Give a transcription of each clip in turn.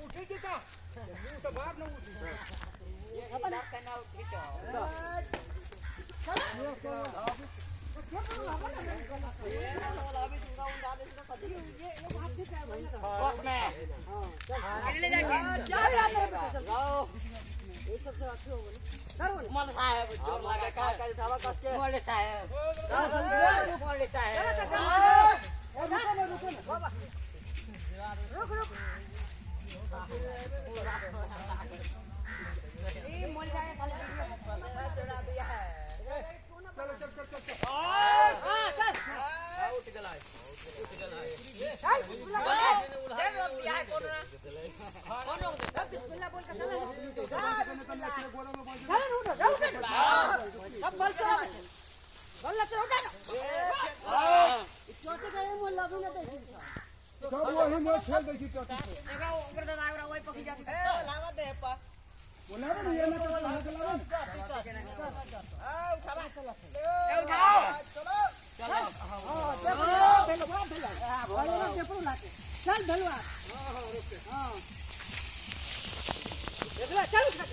उठी जता मुंह तो बाहर न उठी ये अपन करना उठी तो बस में हां ले जाके चल लाओ ये सबसे अच्छे हो गए मोल साहब जो लगा का धावा कस के मोल साहब मोल साहब रुको बाबा रुक ये मोल जाए खाली चढ़ा दिया है चल उठ गला चल दिया है कौन रोक दे बिस्मिल्लाह बोल के चल सब बोल के बोल ले उठा चोटी गए मोल लगू ना देखी सब वही में खेल देखी चोटी एगा ऊपर दादा आगरा वही पकी जाती ए लावा दे पा बोला रे ये ना तो लावा उठावा चलो ले उठाओ चलो चलो हां चलो भलो पेपर लाके चल भलवा हां रुक हां देखला चल उठा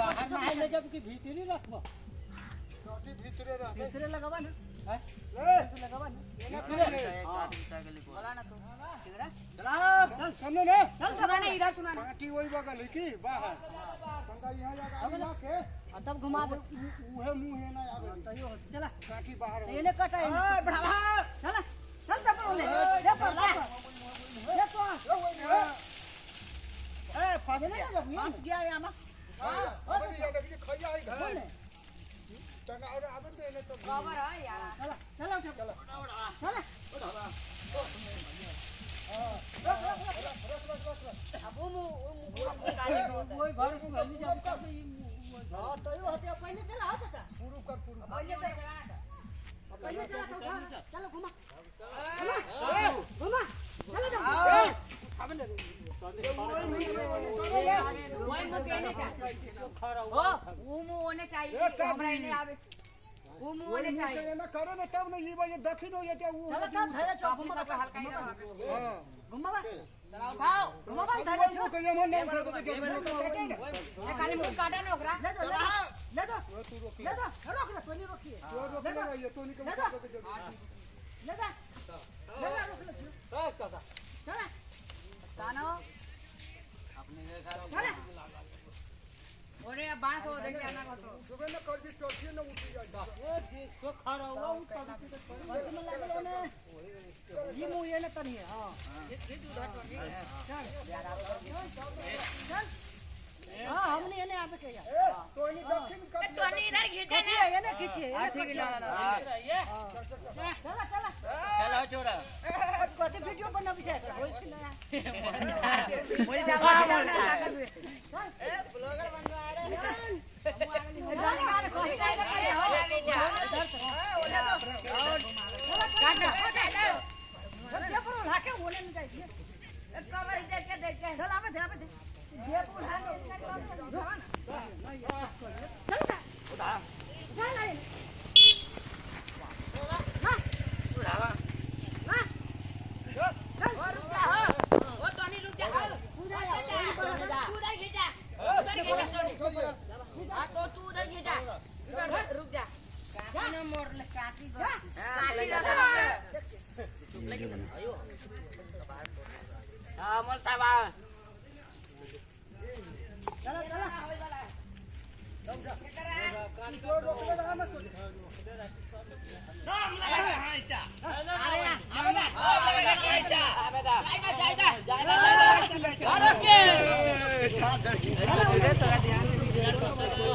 बाहर ना ले जब की भीतरी रखबो छोटी भीतरे लगावा ना है ले लगावा ना ये ना करे बोला ना तू किधर चल सामने ले चल सुनाने इधर सुनाने पार्टी वही बगल है की बाहर पंगा यहां लगा के तब घुमा दे उहे मुंह है ना आवे तइयो चला काठी बाहर ये ने कटा है बढ़ावा चल चल चल ले ले पर ए फंस गया यामा हां अबे ये देखिए खैया है घर तंगा और आबन दे ले तो खबर है यार चलो चलो चलो अब वो गाड़ी में वो घर को गली जा हां तो यो हते पहले चला हो चाचा पूरू कर पहले चला चलो घुमा घुमा चलो जाओ खाबे ले वही मो कहने चाहिए हो वो मो होने चाहिए हमरा नहीं आवे वो मो होने चाहिए ना करे ना तब ना ये वजह दखिन हो जाते वो चलो चल धरे चौक घुमा का हल्का ही हां घुमावा चला उठाओ घुमावा धरे छो के मन नहीं उठे के ये खाली मुंह काटा ना ओकरा ले दो रोक ले तो नहीं रोकिए रोक ले ये तो नहीं के ले जा रोक ले चल चल तानो अपने चल ओरे बांस हो देख जाना को तो सुबह में कर दी चोटी न उठ जाए ये तो खड़ा हुआ उठ पड़ी तो में लगे ने ये मुंह ये न तनी हां ये दूधा चल यार चल हां हमने ने यहां पे किया तो नहीं दक्षिण का तो नहीं इधर खींचे ये ना खींचे ठीक है ये चला चलो छोरा कथि वीडियो बनाबी छै बोल छी ना बोल जा चल ए ब्लॉगर बनवा आ रे गाली मार कोई काय करे हो ले जा काटा ये पर लाके बोले नहीं चाहिए एक कमर देख के चल आवे दे ये बुढ़ा ने चल उठा चल आए हां उठावा हां चल रुक जा हो तो नहीं रुक जा तू उधर खींचा हां तो तू उधर खींचा इधर रुक जा काटी न मोड़ ले काटी लेकिन आयो हां मोल साहब चलो नाम लगा हाइचा अरे आवेदा जाएगा ओके थोड़ा ध्यान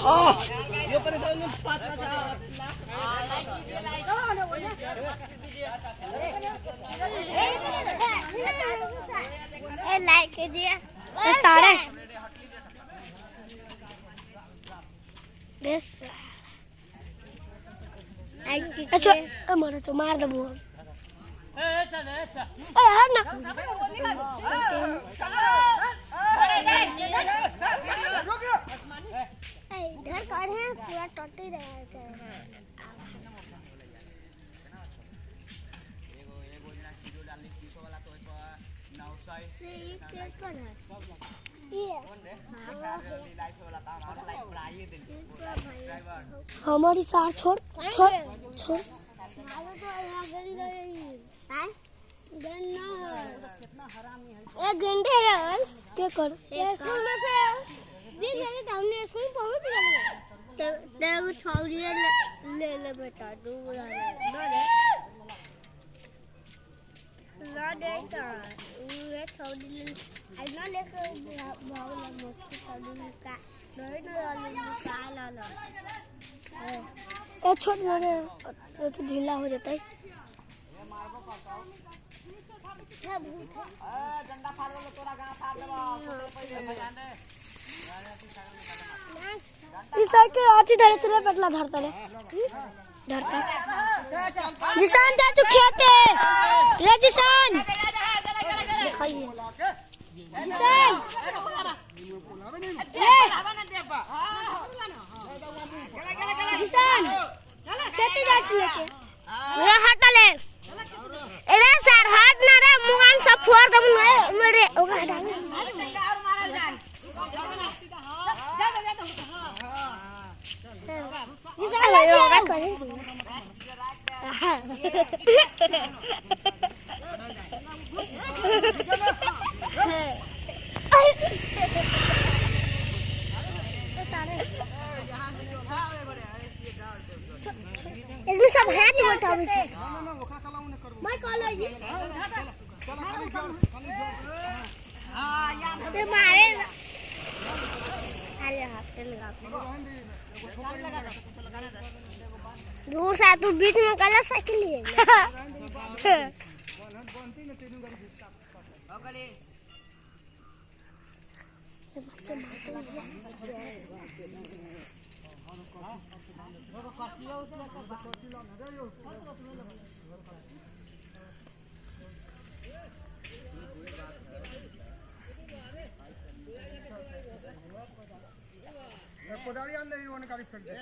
ओ ये परेशान पास लाइक कीजिए सारे बस अच्छा हमारा तो मार दबो चल यार ना इधर कर है पूरा टट्टी रहा है कौन है ये हमारी सार छोड़ छोड़ छोड़ एक घंटे क्या कर स्कूल में से हमने स्कूल पहुंच गए तेरे छौरी ले बेटा तू बुला ना दे का ये छौरी आई ना लेकर भाव ला मस्ती छौरी का ला ए छोड़ ना रे तो ढीला हो जाता है डंडा फाड़ दो तोरा गाना फाड़ देबो इस के आची धरे चले पटला धरता रे धरता जिसान जा तू खेते रे जिसान दिखाइए जिसान जिसान खेते जा लेके रे हटा ले अरे सर हाथ ना रे मुगान सब फोड़ दम मेरे ओका हटा जिसान योगा करे इसमें सब हाथ उठावे छे मैं कहलो ये ते मारे आले हाथ लगा दूर से तू बीच में काला साइकिल है कोदारी आन दे, वो ने गाड़ी फेंक दे।